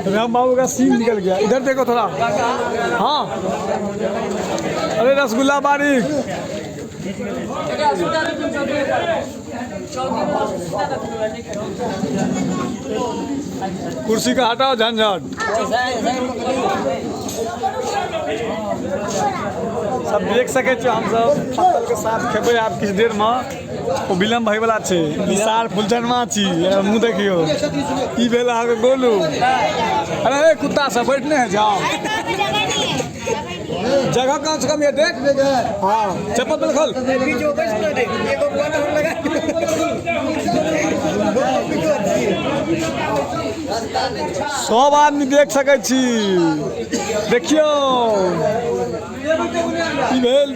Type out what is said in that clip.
राम बाबू का सीन निकल गया। इधर देखो थोड़ा। हाँ, अरे रसगुल्ला बारीक। कुर्सी का हटाओ झंझट। सब देख सके हम सब फसल के साथ खेबे आप किस देर में। ओ बिलम भाई वाला छे निसार फुलचनमा छी मुंह देखियो ई भेल आगे गोलू। अरे ए कुत्ता सब बैठने हैं जाओ। जगह कम से कम ये देख। हाँ चप्पल पे खोल। सब आदमी देख सके छी। देखियो ई भेल